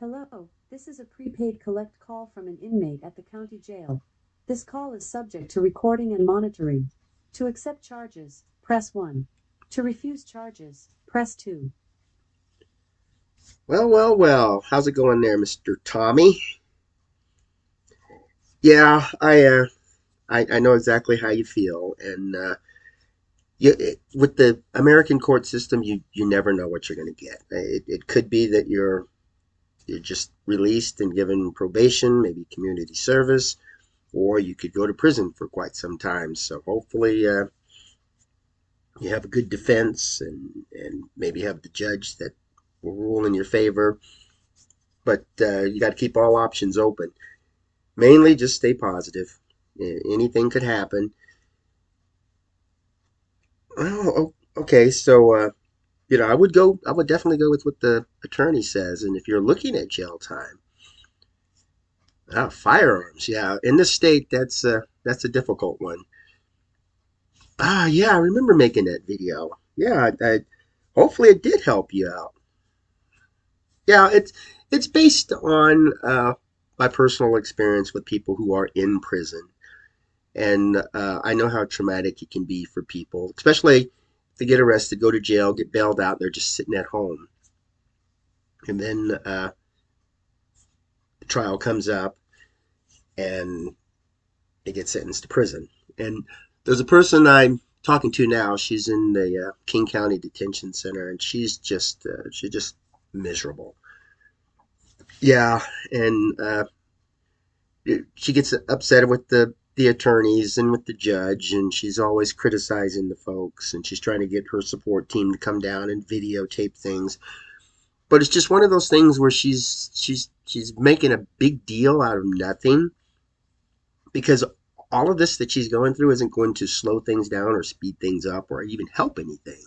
Hello, this is a prepaid collect call from an inmate at the county jail. This call is subject to recording and monitoring. To accept charges, press 1. To refuse charges, press 2. Well. How's it going there, Mr. Tommy? Yeah, I know exactly how you feel, and with the American court system, you never know what you're going to get. It could be that you're just released and given probation, maybe community service, or you could go to prison for quite some time. So hopefully, you have a good defense, and maybe have the judge that will rule in your favor. But you got to keep all options open. Mainly just stay positive. Anything could happen. Oh, okay. So, I would definitely go with what the attorney says. And if you're looking at jail time, firearms, yeah, in this state, that's a difficult one. Yeah, I remember making that video. Yeah, hopefully it did help you out. Yeah, it's based on my personal experience with people who are in prison. And I know how traumatic it can be for people, especially if they get arrested, go to jail, get bailed out, and they're just sitting at home. And then the trial comes up and they get sentenced to prison. And there's a person I'm talking to now. She's in the King County Detention Center, and she's just miserable. Yeah, and she gets upset with the attorneys and with the judge, and she's always criticizing the folks, and she's trying to get her support team to come down and videotape things. But it's just one of those things where she's making a big deal out of nothing, because all of this that she's going through isn't going to slow things down or speed things up or even help anything.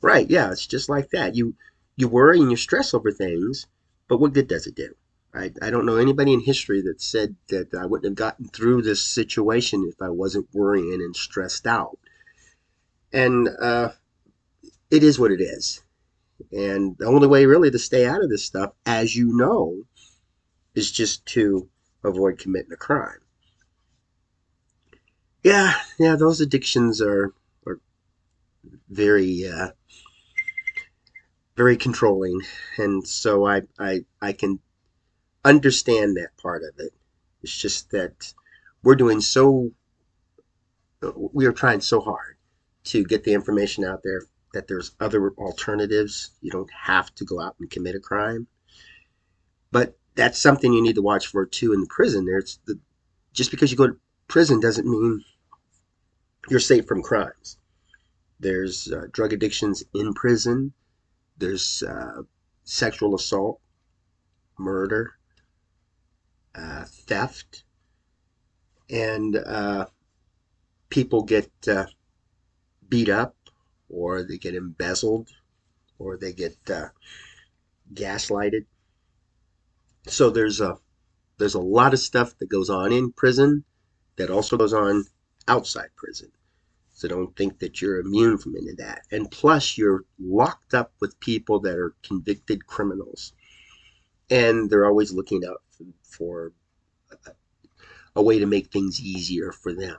Right, yeah, it's just like that. You worry and you stress over things, but what good does it do? I don't know anybody in history that said that I wouldn't have gotten through this situation if I wasn't worrying and stressed out. And it is what it is. And the only way really to stay out of this stuff, as you know, is just to avoid committing a crime. Yeah, those addictions are very very controlling, and so I can understand that part of it. It's just that we're doing so we are trying so hard to get the information out there that there's other alternatives. You don't have to go out and commit a crime, but that's something you need to watch for too in the prison. Just because you go to prison doesn't mean you're safe from crimes. There's drug addictions in prison. There's sexual assault, murder, theft, and people get beat up, or they get embezzled, or they get gaslighted. So there's a lot of stuff that goes on in prison that also goes on outside prison. So don't think that you're immune from any of that. And plus, you're locked up with people that are convicted criminals, and they're always looking out for a way to make things easier for them.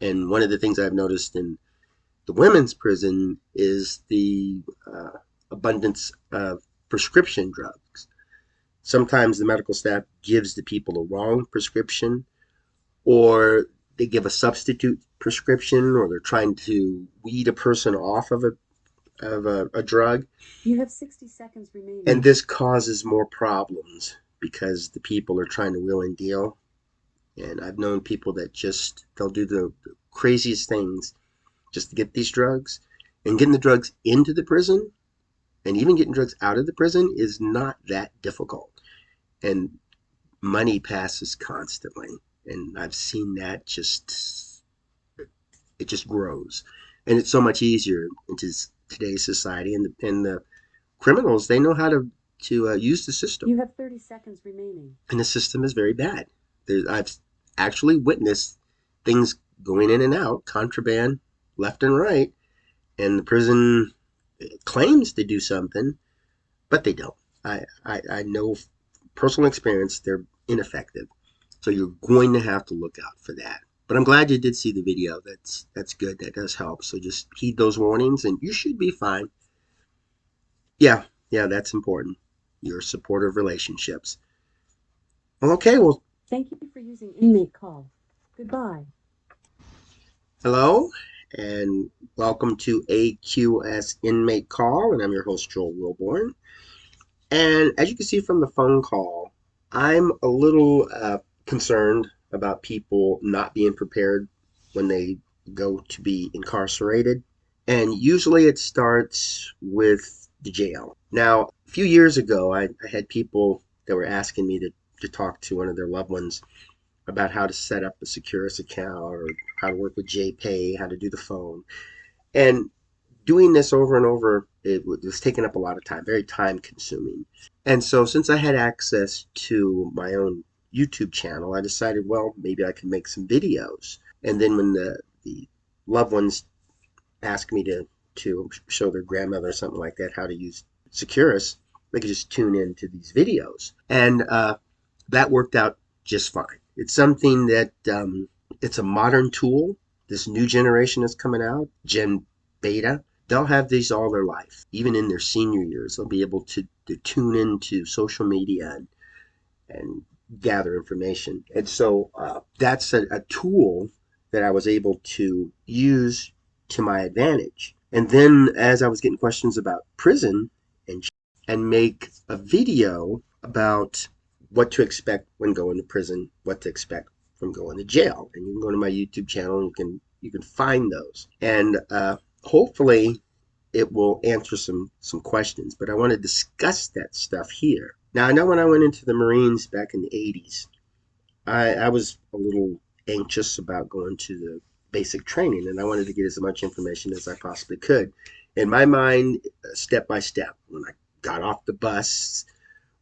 And one of the things I've noticed in the women's prison is the abundance of prescription drugs. Sometimes the medical staff gives the people a wrong prescription, or they give a substitute prescription, or they're trying to weed a person off of a drug. You have 60 seconds remaining. And this causes more problems because the people are trying to wheel and deal. And I've known people that they'll do the craziest things just to get these drugs. And getting the drugs into the prison and even getting drugs out of the prison is not that difficult. And money passes constantly. And I've seen that it just grows. And it's so much easier in today's society. And the criminals, they know how to use the system. You have 30 seconds remaining. And the system is very bad. I've actually witnessed things going in and out, contraband left and right, and the prison claims to do something, but they don't. I know personal experience they're ineffective. So you're going to have to look out for that. But I'm glad you did see the video. That's good. That does help. So just heed those warnings, and you should be fine. Yeah, yeah, that's important. Your supportive relationships. Well, okay. Well, Thank you for using inmate call. Goodbye. hello, and welcome to AQS Inmate Call, and I'm your host Joel Wilborn. And as you can see from the phone call, I'm a little concerned about people not being prepared when they go to be incarcerated. And usually it starts with the jail. Now, a few years ago, I had people that were asking me to talk to one of their loved ones about how to set up a Securus account or how to work with JPay, how to do the phone. And doing this over and over, it was taking up a lot of time, very time consuming. And so, since I had access to my own YouTube channel, I decided, well, maybe I could make some videos. And then when the loved ones ask me to show their grandmother or something like that how to use Securus, they could just tune into these videos. And that worked out just fine. It's something that it's a modern tool. This new generation is coming out, Gen Beta. They'll have these all their life, even in their senior years. They'll be able to tune into social media and gather information. And so that's a tool that I was able to use to my advantage. And then as I was getting questions about prison and make a video about what to expect when going to prison, what to expect from going to jail. And you can go to my YouTube channel and you can find those. And hopefully it will answer some questions. But I want to discuss that stuff here. Now I know when I went into the Marines back in the 80s, I was a little anxious about going to the basic training, and I wanted to get as much information as I possibly could. In my mind, step by step, when I got off the bus,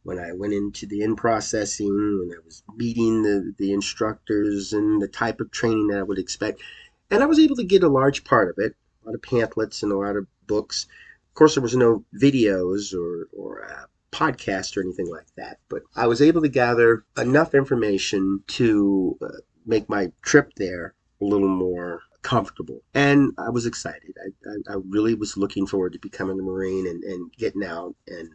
when I went into the in processing, when I was meeting the instructors and the type of training that I would expect. And I was able to get a large part of it, a lot of pamphlets and a lot of books. Of course, there was no videos or podcast or anything like that, but I was able to gather enough information to make my trip there a little more comfortable. And I was excited. I really was looking forward to becoming a Marine and getting out and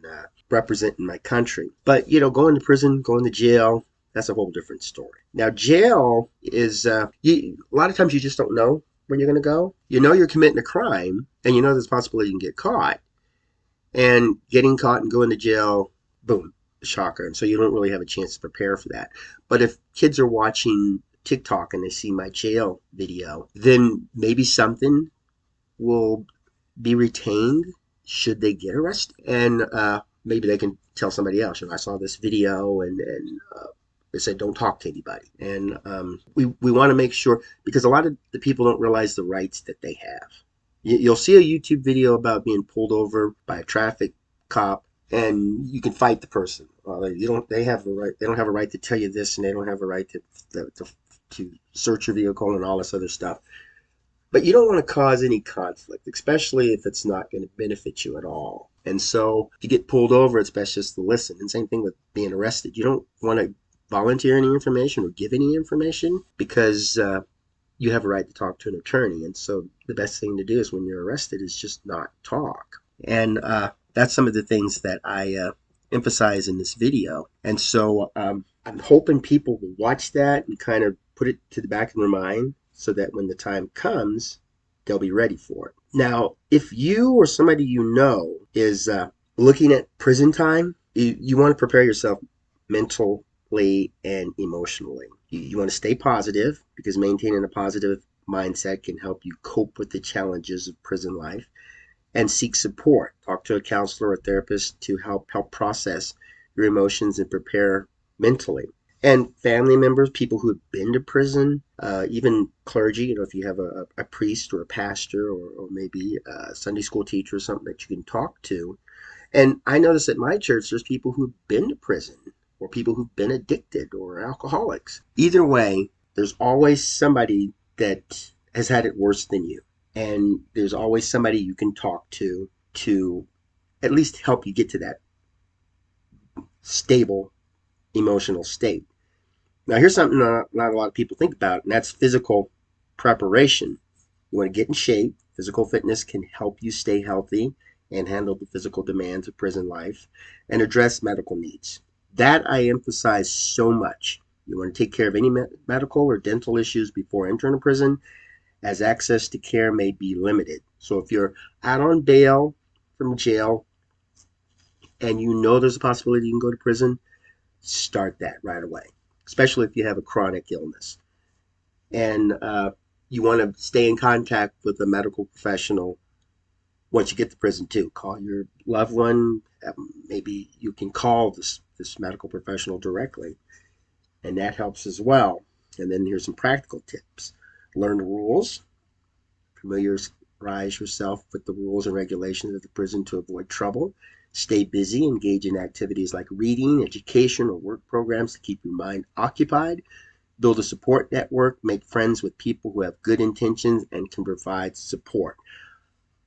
representing my country. But, going to prison, going to jail, that's a whole different story. Now, jail is, a lot of times you just don't know when you're going to go. You know you're committing a crime, and you know there's a possibility you can get caught. And getting caught and going to jail, boom, shocker. And so you don't really have a chance to prepare for that. But if kids are watching TikTok and they see my jail video, then maybe something will be retained should they get arrested. And maybe they can tell somebody else, I saw this video and they said don't talk to anybody. And we want to make sure, because a lot of the people don't realize the rights that they have. You'll see a YouTube video about being pulled over by a traffic cop, and you can fight the person. You don't. They have the right. They don't have a right to tell you this, and they don't have a right to search your vehicle and all this other stuff. But you don't want to cause any conflict, especially if it's not going to benefit you at all. And so if you get pulled over, it's best just to listen. And same thing with being arrested. You don't want to volunteer any information or give any information because you have a right to talk to an attorney. And so the best thing to do is when you're arrested is just not talk. And that's some of the things that I emphasize in this video. And so I'm hoping people will watch that and kind of put it to the back of their mind so that when the time comes, they'll be ready for it. Now, if you or somebody you know is looking at prison time, you want to prepare yourself mentally and emotionally. You want to stay positive because maintaining a positive mindset can help you cope with the challenges of prison life and seek support. Talk to a counselor or therapist to help process your emotions and prepare mentally. And family members, people who have been to prison, even clergy, if you have a priest or a pastor or maybe a Sunday school teacher or something that you can talk to. And I notice at my church, there's people who've been to prison or people who've been addicted or alcoholics. Either way, there's always somebody that has had it worse than you. And there's always somebody you can talk to at least help you get to that stable emotional state. Now, here's something not a lot of people think about, and that's physical preparation. You want to get in shape. Physical fitness can help you stay healthy and handle the physical demands of prison life and address medical needs. That I emphasize so much. You want to take care of any medical or dental issues before entering a prison, as access to care may be limited. So if you're out on bail from jail and you know there's a possibility you can go to prison, start that right away, especially if you have a chronic illness. And you want to stay in contact with a medical professional once you get to prison too. Call your loved one. Maybe you can call this medical professional directly, and that helps as well. And then here's some practical tips: learn the rules, familiarize yourself with the rules and regulations of the prison to avoid trouble. Stay busy, engage in activities like reading, education, or work programs to keep your mind occupied. Build a support network, make friends with people who have good intentions and can provide support.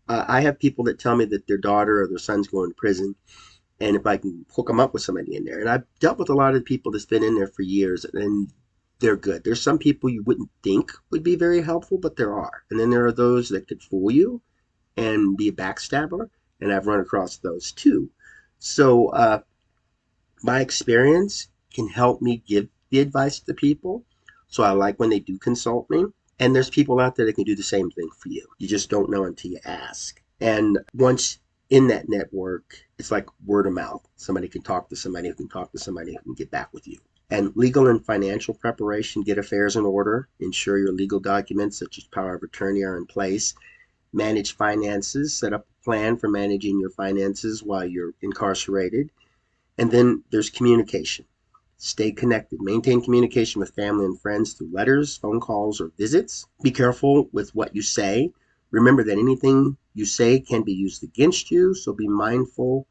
I have people that tell me that their daughter or their son's going to prison, and if I can hook them up with somebody in there. And I've dealt with a lot of people that's been in there for years, and they're good. There's some people you wouldn't think would be very helpful, but there are. And then there are those that could fool you and be a backstabber, and I've run across those too. So my experience can help me give the advice to people. So I like when they do consult me. And there's people out there that can do the same thing for you. You just don't know until you ask. And once in that network, it's like word of mouth. Somebody can talk to somebody who can talk to somebody who can get back with you. And legal and financial preparation, get affairs in order, ensure your legal documents such as power of attorney are in place, manage finances, set up a plan for managing your finances while you're incarcerated. And then there's communication. Stay connected. Maintain communication with family and friends through letters, phone calls, or visits. Be careful with what you say. Remember that anything you say can be used against you, so be mindful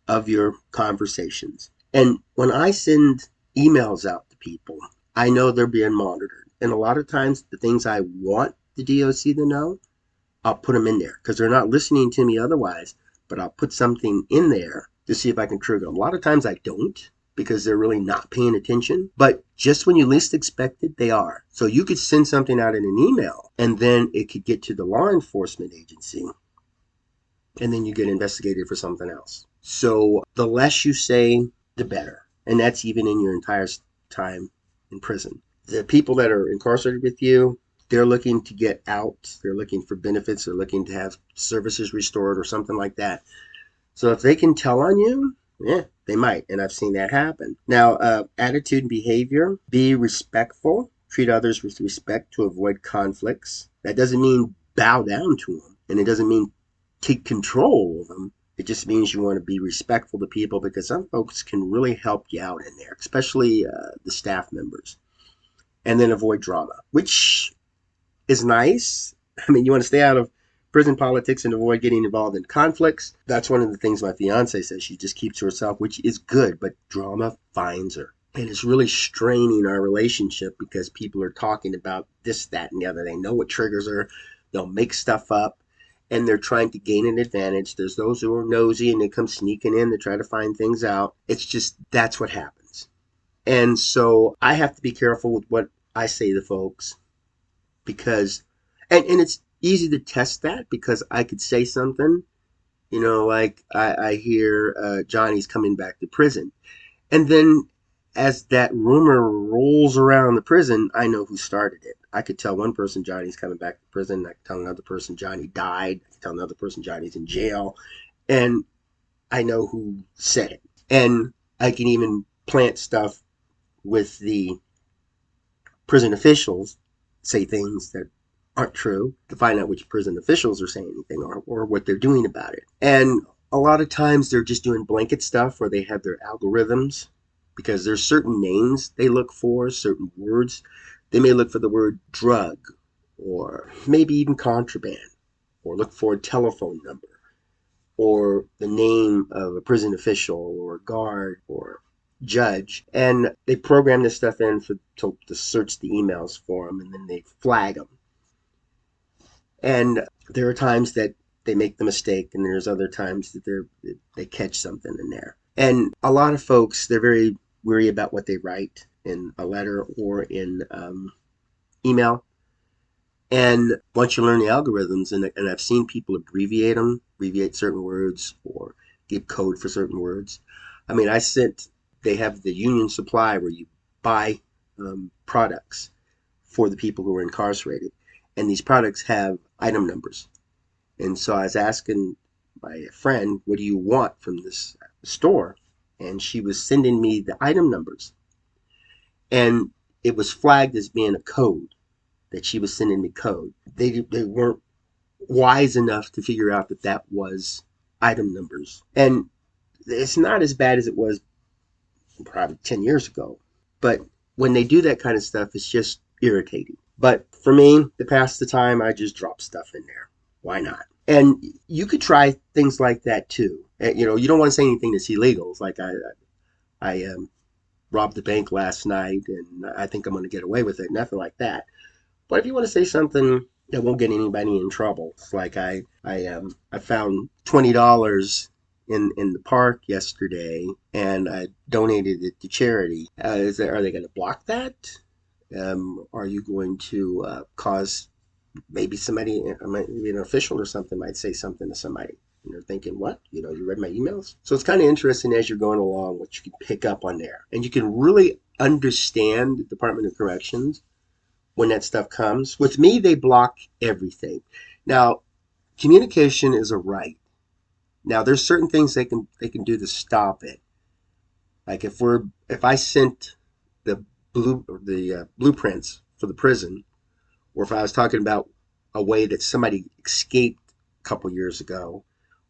of your conversations. And when I send emails out to people, I know they're being monitored. And a lot of times, the things I want the DOC to know, I'll put them in there because they're not listening to me otherwise, but I'll put something in there to see if I can trigger them. A lot of times I don't because they're really not paying attention, but just when you least expect it, they are. So you could send something out in an email and then it could get to the law enforcement agency and then you get investigated for something else. So the less you say, the better. And that's even in your entire time in prison. The people that are incarcerated with you, they're looking to get out. They're looking for benefits. They're looking to have services restored or something like that. So if they can tell on you, yeah, they might. And I've seen that happen. Now, attitude and behavior, be respectful. Treat others with respect to avoid conflicts. That doesn't mean bow down to them. And it doesn't mean take control of them. It just means you want to be respectful to people because some folks can really help you out in there, especially the staff members. And then avoid drama, which is nice. I mean, you want to stay out of prison politics and avoid getting involved in conflicts. That's one of the things my fiance says. She just keeps to herself, which is good, but drama finds her. And it's really straining our relationship because people are talking about this, that, and the other. They know what triggers her. They'll make stuff up and they're trying to gain an advantage. There's those who are nosy and they come sneaking in to try to find things out. It's just, that's what happens. And so I have to be careful with what I say to folks because, and it's easy to test that because I could say something, like I hear Johnny's coming back to prison. And then as that rumor rolls around the prison, I know who started it. I could tell one person Johnny's coming back to prison. I could tell another person Johnny died. I could tell another person Johnny's in jail. And I know who said it. And I can even plant stuff with the prison officials, say things that aren't true to find out which prison officials are saying anything or what they're doing about it. And a lot of times they're just doing blanket stuff where they have their algorithms because there's certain names they look for, certain words. They may look for the word drug or maybe even contraband or look for a telephone number or the name of a prison official or guard or judge. And they program this stuff in to search the emails for them and then they flag them. And there are times that they make the mistake and there's other times that they catch something in there. And a lot of folks, they're very weary about what they write in a letter or in email. And once you learn the algorithms, and I've seen people abbreviate them, abbreviate certain words or give code for certain words. I mean, they have the union supply where you buy products for the people who are incarcerated. And these products have item numbers. And so I was asking my friend, what do you want from this store? And she was sending me the item numbers. And it was flagged as being a code, that she was sending me code. They weren't wise enough to figure out that that was item numbers. And it's not as bad as it was probably 10 years ago. But when they do that kind of stuff, it's just irritating. But for me, to pass the time, I just drop stuff in there. Why not? And you could try things like that too. And, you don't want to say anything that's illegal. It's like I robbed the bank last night, and I think I'm going to get away with it. Nothing like that. But if you want to say something that won't get anybody in trouble, it's like I found $20 in the park yesterday, and I donated it to charity. Are they going to block that? Are you going to cause maybe somebody, maybe an official or something, might say something to somebody? And they're thinking, what? You read my emails? So it's kind of interesting as you're going along what you can pick up on there. And you can really understand the Department of Corrections when that stuff comes. With me, they block everything. Now, communication is a right. Now, there's certain things they can do to stop it. Like if I sent the blueprints for the prison, or if I was talking about a way that somebody escaped a couple years ago,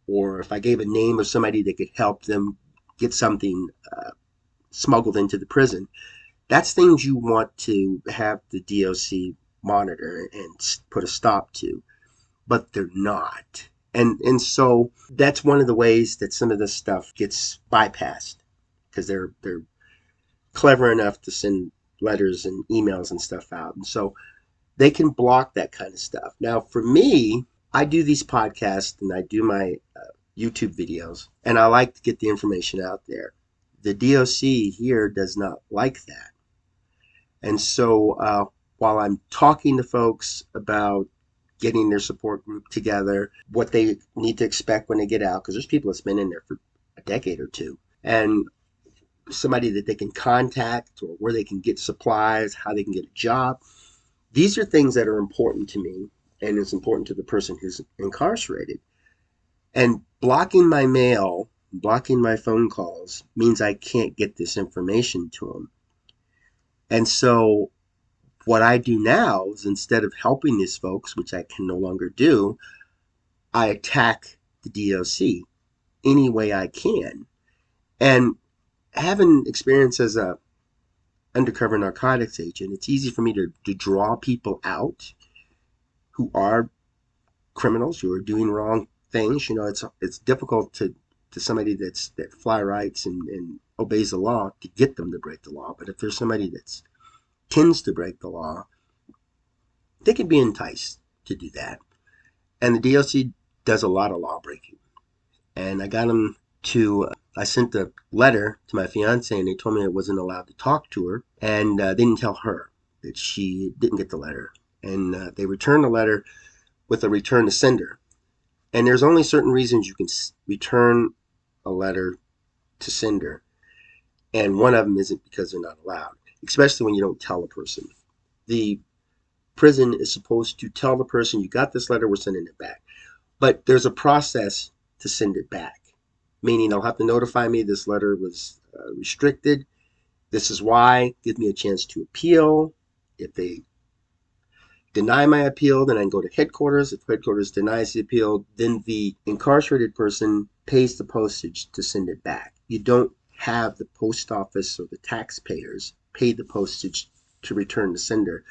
or if I gave a name of somebody that could help them get something smuggled into the prison, that's things you want to have the DOC monitor and put a stop to, but they're not. And so that's one of the ways that some of this stuff gets bypassed, because they're clever enough to send letters and emails and stuff out. And so they can block that kind of stuff. Now, for me, I do these podcasts and I do my YouTube videos, and I like to get the information out there. The DOC here does not like that. And so while I'm talking to folks about getting their support group together, what they need to expect when they get out, because there's people that's been in there for a decade or two, and somebody that they can contact, or where they can get supplies, how they can get a job. These are things that are important to me, and it's important to the person who's incarcerated. And blocking my mail, blocking my phone calls means I can't get this information to them. And so what I do now is, instead of helping these folks, which I can no longer do, I attack the DOC any way I can. And having experience as a undercover narcotics agent, it's easy for me to draw people out who are criminals, who are doing wrong things. It's difficult to somebody that fly rights and obeys the law to get them to break the law. But if there's somebody that tends to break the law, they can be enticed to do that. And the DOC does a lot of law breaking. And I got them I sent a letter to my fiance, and they told me I wasn't allowed to talk to her. And they didn't tell her that she didn't get the letter. And they returned the letter with a return to sender. And there's only certain reasons you can return a letter to sender. And one of them isn't because they're not allowed, especially when you don't tell a person. The prison is supposed to tell the person, you got this letter, we're sending it back. But there's a process to send it back, meaning they'll have to notify me this letter was restricted. This is why. Give me a chance to appeal. If they deny my appeal, then I can go to headquarters. If headquarters denies the appeal, then the incarcerated person pays the postage to send it back. You don't have the post office or the taxpayers pay the postage to return the sender,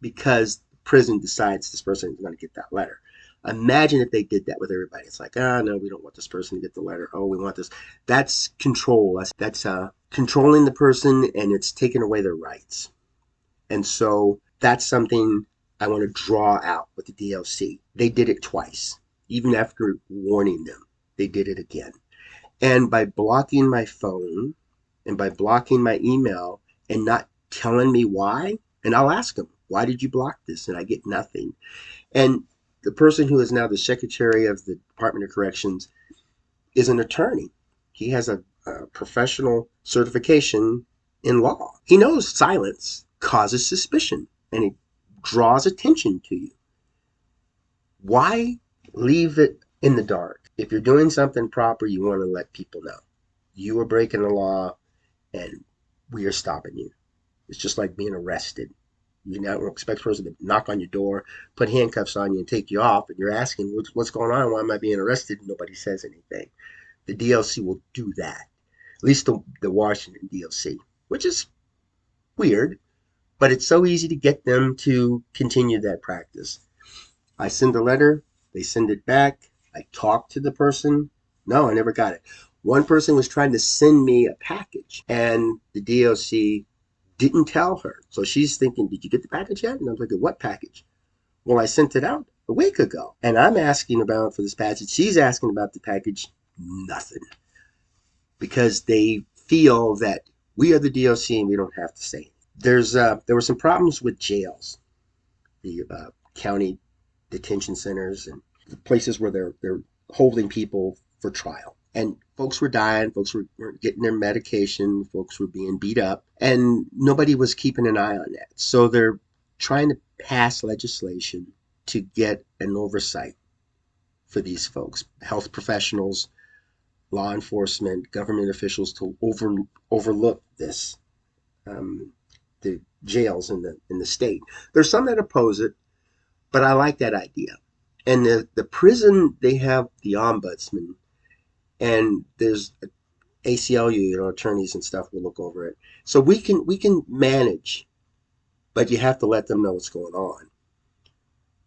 because the prison decides this person is going to get that letter. Imagine if they did that with everybody. It's like, no, we don't want this person to get the letter. Oh, we want this. That's control. That's controlling the person, and it's taking away their rights. And so that's something I want to draw out with the DLC. They did it twice. Even after warning them, they did it again. And by blocking my phone and by blocking my email and not telling me why, and I'll ask them, why did you block this? And I get nothing. And the person who is now the secretary of the Department of Corrections is an attorney. He has a professional certification in law. He knows silence causes suspicion and it draws attention to you. Why leave it in the dark? If you're doing something proper, you want to let people know. You are breaking the law and we are stopping you. It's just like being arrested. You don't expect a person to knock on your door, put handcuffs on you, and take you off, and you're asking, what's going on? Why am I being arrested? And nobody says anything. The DLC will do that. At least the Washington DLC, which is weird, but it's so easy to get them to continue that practice. I send a letter, they send it back. I talk to the person. No, I never got it. One person was trying to send me a package, and the DOC didn't tell her. So she's thinking, did you get the package yet? And I'm thinking, what package? Well, I sent it out a week ago. And I'm asking about for this package. She's asking about the package. Nothing. Because they feel that we are the DOC and we don't have to say it. There were some problems with jails, the county detention centers and the places where they're holding people for trial. And folks were dying, folks weren't getting their medication, folks were being beat up, and nobody was keeping an eye on that. So they're trying to pass legislation to get an oversight for these folks, health professionals, law enforcement, government officials to overlook this, the jails in the state. There's some that oppose it, but I like that idea. And the prison, they have the ombudsman, and there's ACLU, attorneys and stuff will look over it. So we can manage, but you have to let them know what's going on.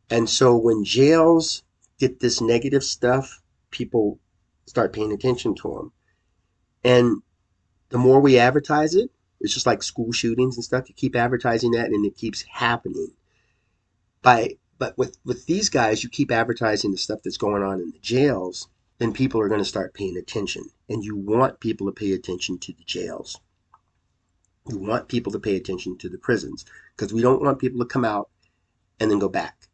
And so when jails get this negative stuff, people start paying attention to them. And the more we advertise it, it's just like school shootings and stuff. You keep advertising that, and it keeps happening. But with these guys, you keep advertising the stuff that's going on in the jails, then people are going to start paying attention. And you want people to pay attention to the jails. You want people to pay attention to the prisons because we don't want people to come out and then go back.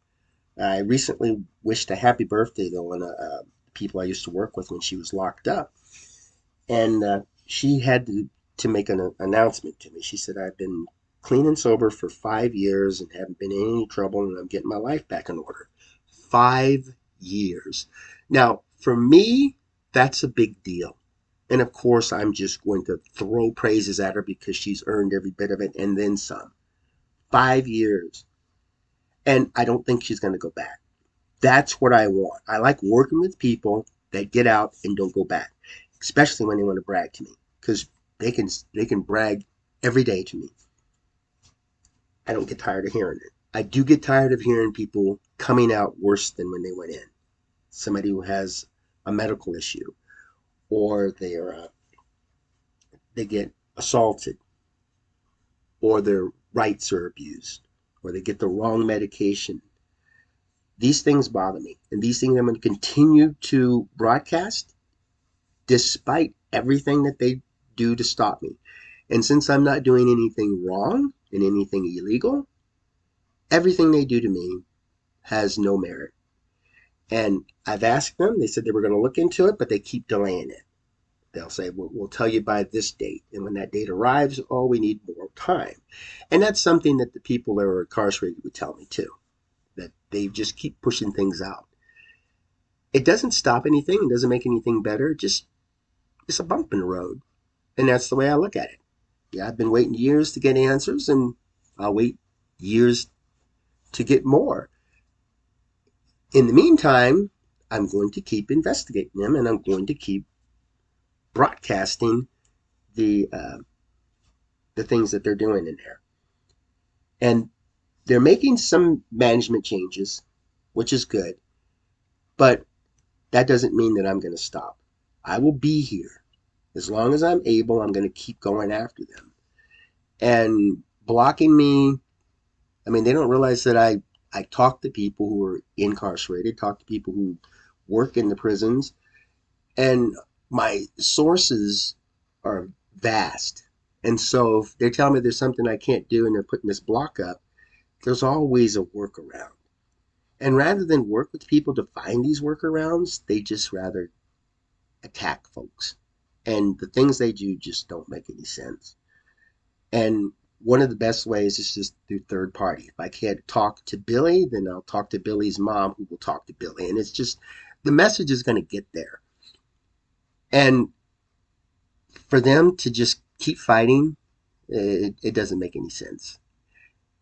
I recently wished a happy birthday though on people I used to work with when she was locked up, and she had to make an announcement to me. She said, "I've been clean and sober for 5 years and haven't been in any trouble, and I'm getting my life back in order." 5 years. Now, for me, that's a big deal. And of course, I'm just going to throw praises at her because she's earned every bit of it and then some. 5 years. And I don't think she's going to go back. That's what I want. I like working with people that get out and don't go back, especially when they want to brag to me because they can brag every day to me. I don't get tired of hearing it. I do get tired of hearing people coming out worse than when they went in. Somebody who has a medical issue, or they get assaulted, or their rights are abused, or they get the wrong medication. These things bother me, and these things I'm going to continue to broadcast despite everything that they do to stop me. And since I'm not doing anything wrong and anything illegal, everything they do to me has no merit. And I've asked them, they said they were going to look into it, but they keep delaying it. They'll say, we'll tell you by this date. And when that date arrives, oh, we need more time. And that's something that the people that are incarcerated would tell me too, that they just keep pushing things out. It doesn't stop anything. It doesn't make anything better. It's a bump in the road. And that's the way I look at it. Yeah, I've been waiting years to get answers, and I'll wait years to get more. In the meantime, I'm going to keep investigating them, and I'm going to keep broadcasting the things that they're doing in there. And they're making some management changes, which is good, but that doesn't mean that I'm going to stop. I will be here. As long as I'm able, I'm going to keep going after them. And blocking me, I mean, they don't realize that I talk to people who are incarcerated, talk to people who work in the prisons, and my sources are vast. And so if they're telling me there's something I can't do and they're putting this block up, there's always a workaround. And rather than work with people to find these workarounds, they just rather attack folks. And the things they do just don't make any sense. And one of the best ways is just through third party. If I can't talk to Billy, then I'll talk to Billy's mom, who will talk to Billy. And it's just the message is going to get there. And for them to just keep fighting, it doesn't make any sense.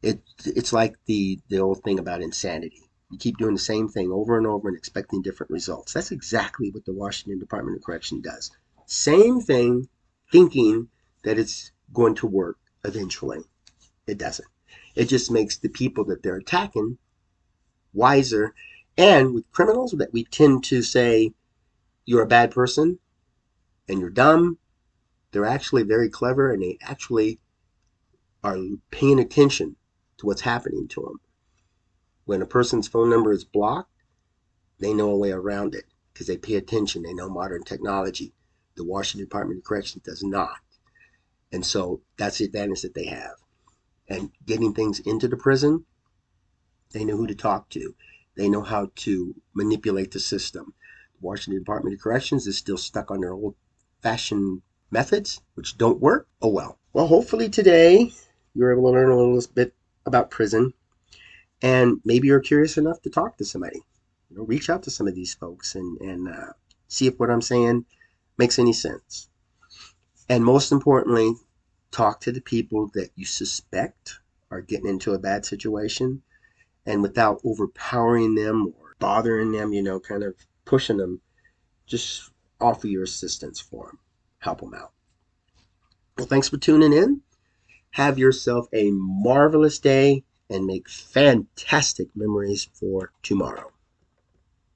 It's like the old thing about insanity. You keep doing the same thing over and over and expecting different results. That's exactly what the Washington Department of Correction does. Same thing, thinking that it's going to work eventually. It doesn't. It just makes the people that they're attacking wiser. And with criminals, that we tend to say you're a bad person and you're dumb. They're actually very clever and they actually are paying attention to what's happening to them. When a person's phone number is blocked, they know a way around it because they pay attention. They know modern technology. The Washington Department of Corrections does not. And so that's the advantage that they have. And getting things into the prison, they know who to talk to. They know how to manipulate the system. The Washington Department of Corrections is still stuck on their old fashioned methods, which don't work. Oh well. Well, hopefully today you're able to learn a little bit about prison. And maybe you're curious enough to talk to somebody. Reach out to some of these folks and see if what I'm saying makes any sense. And most importantly, talk to the people that you suspect are getting into a bad situation, and without overpowering them or bothering them, kind of pushing them, just offer your assistance for them. Help them out. Well, thanks for tuning in. Have yourself a marvelous day and make fantastic memories for tomorrow.